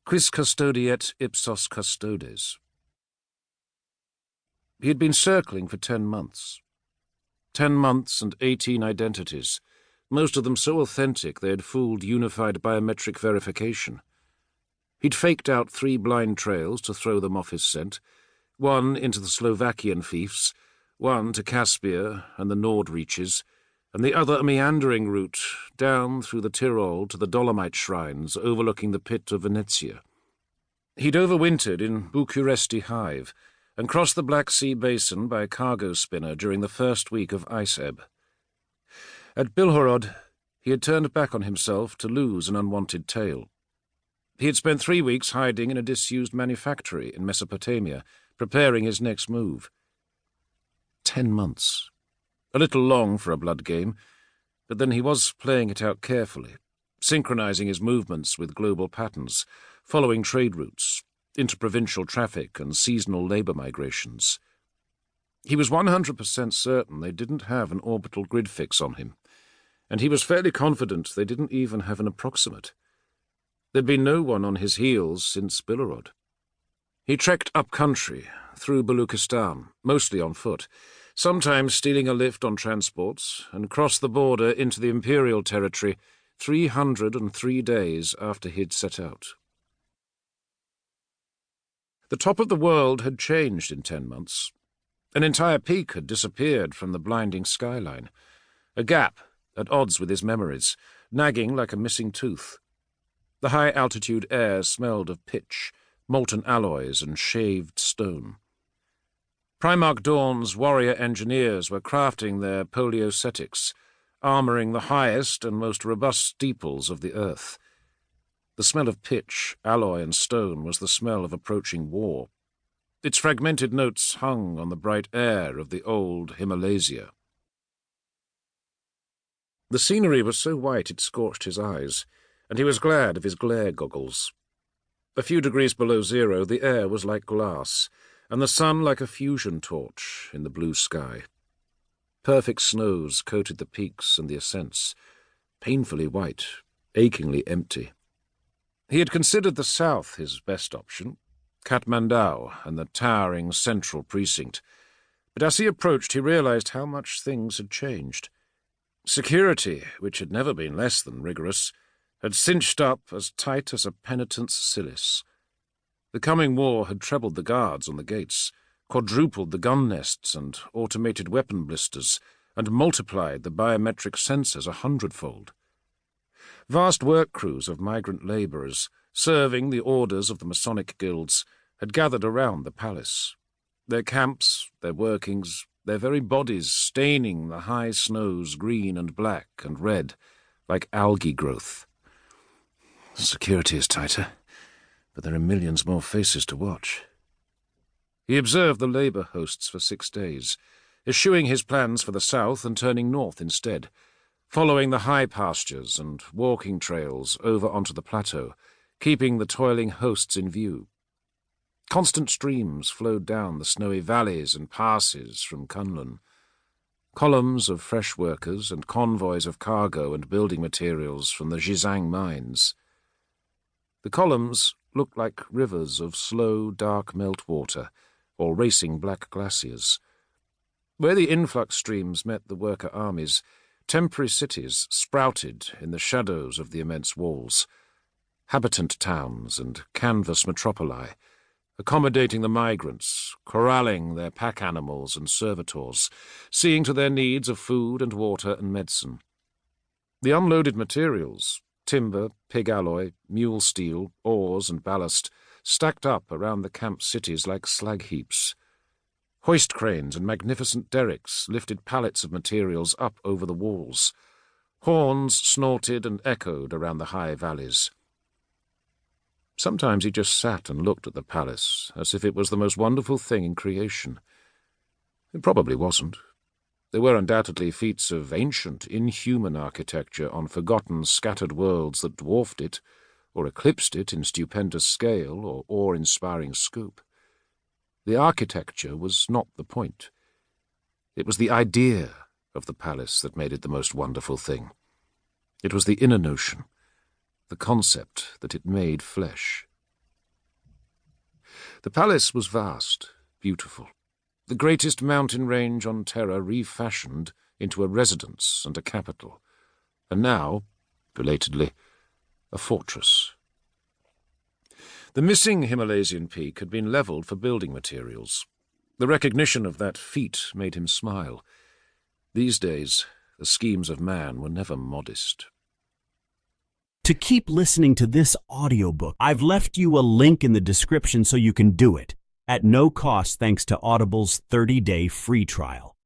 Quis custodiet ipsos custodes. He had been circling for 10 months. 10 months and 18 identities, most of them so authentic they had fooled unified biometric verification. He'd faked out 3 blind trails to throw them off his scent, one into the Slovakian fiefs, one to Caspia and the Nord reaches, and the other a meandering route down through the Tyrol to the Dolomite shrines overlooking the pit of Venezia. He'd overwintered in Bucuresti Hive and crossed the Black Sea basin by cargo spinner during the first week of ice ebb. At Bilhorod, he had turned back on himself to lose an unwanted tail. He had spent 3 weeks hiding in a disused manufactory in Mesopotamia, preparing his next move. 10 months. A little long for a blood game, but then he was playing it out carefully, synchronizing his movements with global patterns, following trade routes, interprovincial traffic and seasonal labor migrations. He was 100% certain they didn't have an orbital grid fix on him, and he was fairly confident they didn't even have an approximate. There'd been no one on his heels since Bilhorod. He trekked up country, through Baluchistan, mostly on foot, sometimes stealing a lift on transports, and crossed the border into the Imperial territory 303 days after he'd set out. The top of the world had changed in 10 months. An entire peak had disappeared from the blinding skyline. A gap, at odds with his memories, nagging like a missing tooth. The high-altitude air smelled of pitch, molten alloys and shaved stone. Primarch Dawn's warrior engineers were crafting their poliocetics, armouring the highest and most robust steeples of the earth. The smell of pitch, alloy and stone was the smell of approaching war. Its fragmented notes hung on the bright air of the old Himalasia. The scenery was so white it scorched his eyes, and he was glad of his glare goggles. A few degrees below zero, the air was like glass, and the sun like a fusion torch in the blue sky. Perfect snows coated the peaks and the ascents, painfully white, achingly empty. He had considered the south his best option, Kathmandu and the towering central precinct, but as he approached he realized how much things had changed. Security, which had never been less than rigorous, had cinched up as tight as a penitent's cilis. The coming war had trebled the guards on the gates, quadrupled the gun nests and automated weapon blisters, and multiplied the biometric sensors 100-fold. Vast work crews of migrant labourers, serving the orders of the Masonic guilds, had gathered around the palace. Their camps, their workings, their very bodies staining the high snows green and black and red, like algae growth. Security is tighter, but there are millions more faces to watch. He observed the labour hosts for 6 days, eschewing his plans for the south and turning north instead, following the high pastures and walking trails over onto the plateau, keeping the toiling hosts in view. Constant streams flowed down the snowy valleys and passes from Kunlun. Columns of fresh workers and convoys of cargo and building materials from the Xizang mines. The columns looked like rivers of slow, dark meltwater, or racing black glaciers. Where the influx streams met the worker armies, temporary cities sprouted in the shadows of the immense walls, habitant towns and canvas metropoli, accommodating the migrants, corralling their pack animals and servitors, seeing to their needs of food and water and medicine. The unloaded materials, timber, pig alloy, mule steel, oars and ballast, stacked up around the camp cities like slag heaps. Hoist cranes and magnificent derricks lifted pallets of materials up over the walls. Horns snorted and echoed around the high valleys. Sometimes he just sat and looked at the palace as if it was the most wonderful thing in creation. It probably wasn't. There were undoubtedly feats of ancient, inhuman architecture on forgotten, scattered worlds that dwarfed it, or eclipsed it in stupendous scale or awe-inspiring scope. The architecture was not the point. It was the idea of the palace that made it the most wonderful thing. It was the inner notion, the concept that it made flesh. The palace was vast, beautiful, the greatest mountain range on Terra refashioned into a residence and a capital, and now, belatedly, a fortress. The missing Himalaysian peak had been levelled for building materials. The recognition of that feat made him smile. These days, the schemes of man were never modest. To keep listening to this audiobook, I've left you a link in the description so you can do it, at no cost thanks to Audible's 30-day free trial.